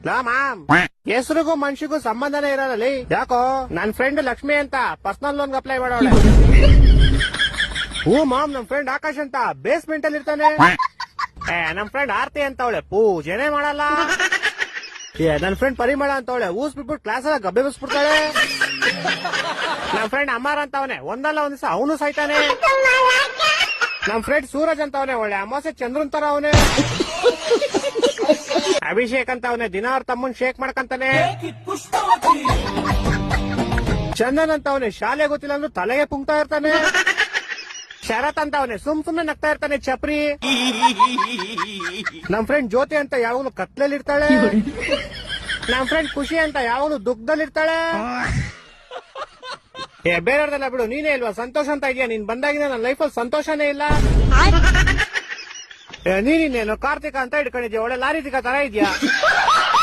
ಲಾ ma'am, ಹೆಸರಿಗೂ ಮನ್ಷಿಗೂ ಸಂಬಂಧನೇ ಇರಲ್ಲ. ಯಾಕೋ ನನ್ ಫ್ರೆಂಡ್ ಲಕ್ಷ್ಮಿ ಅಂತ ಪರ್ಸನಲ್ ಲೋನ್ ಅಪ್ಲೈ ಮಾಡೋಳೆ. ಹ್ಞೂ ಮಾಮ್, ನಮ್ ಫ್ರೆಂಡ್ ಆಕಾಶ್ ಅಂತ ಬೇಸ್ಮೆಂಟ್ ಅಲ್ಲಿ ಇರ್ತಾನೆ. ನಮ್ ಫ್ರೆಂಡ್ ಆರ್ತಿ ಅಂತ ಅವಳೆ ಪೂಜೆನೆ ಮಾಡಲ್ಲ. ನನ್ ಫ್ರೆಂಡ್ ಪರಿಮಳ ಅಂತ ಅವಳೆ ಊಸ್ ಬಿಟ್ಬಿಟ್ಟು ಕ್ಲಾಸ್ ಎಲ್ಲ ಗಬ್ಬೆ ಬಿಸ್ಬಿಡ್ತಾಳೆ. ನಮ್ ಫ್ರೆಂಡ್ ಅಮ್ಮಾರ ಅಂತ ಅವನೇ ಒಂದಲ್ಲ ಒಂದ್ ದಿವಸ ಅವನು ಸಾಯ್ತಾನೆ. ನಮ್ ಫ್ರೆಂಡ್ ಸೂರಜ್ ಅಂತ ಅವನೇ ಒಳ್ಳೆ ಅಮಾಸೆ ಚಂದ್ರನ್ ತರ ಅವನೇ. ಅಭಿಷೇಕ್ ಅಂತ ಅವನೇ ದಿನ ಅವ್ರ ತಮ್ಮನ್ ಶೇಕ್ ಮಾಡ್ಕಂತಾನೆ. ಚಂದನ್ ಅಂತ ಅವನೇ ಶಾಲೆ ಗೊತ್ತಿಲ್ಲ ಅಂದ್ರೂ ತಲೆಗೆ ಪುಂಕ್ತಾ ಇರ್ತಾನೆ. ಶರತ್ ಅಂತ ಅವನೇ ಸುಮ್ನೆ ನಗ್ತಾ ಇರ್ತಾನೆ ಚಪ್ರಿ. ನಮ್ ಫ್ರೆಂಡ್ ಜ್ಯೋತಿ ಅಂತ ಯಾವಾಗಲೂ ಕತ್ಲಲ್ಲಿ ಇರ್ತಾಳೆ. ನಮ್ ಫ್ರೆಂಡ್ ಖುಷಿ ಅಂತ ಯಾವಾಗಲೂ ದುಃಖದಲ್ಲಿ ಇರ್ತಾಳೆ. ಬೇರೆಯವ್ರದೆಲ್ಲ ಬಿಡು, ನೀನೇ ಇಲ್ವಾ ಸಂತೋಷ ಅಂತ ಇದೆಯಾ? ನೀನ್ ಬಂದಾಗಿನ ನನ್ನ ಲೈಫಲ್ಲಿ ಸಂತೋಷನೇ ಇಲ್ಲ. ನೀನೇನು ಕಾರ್ತಿಕ ಅಂತ ಇಟ್ಕೊಂಡಿದ್ಯಾ? ಒಳ್ಳೆ ಲಾರಿತಿಕ ತರ ಇದೆಯಾ?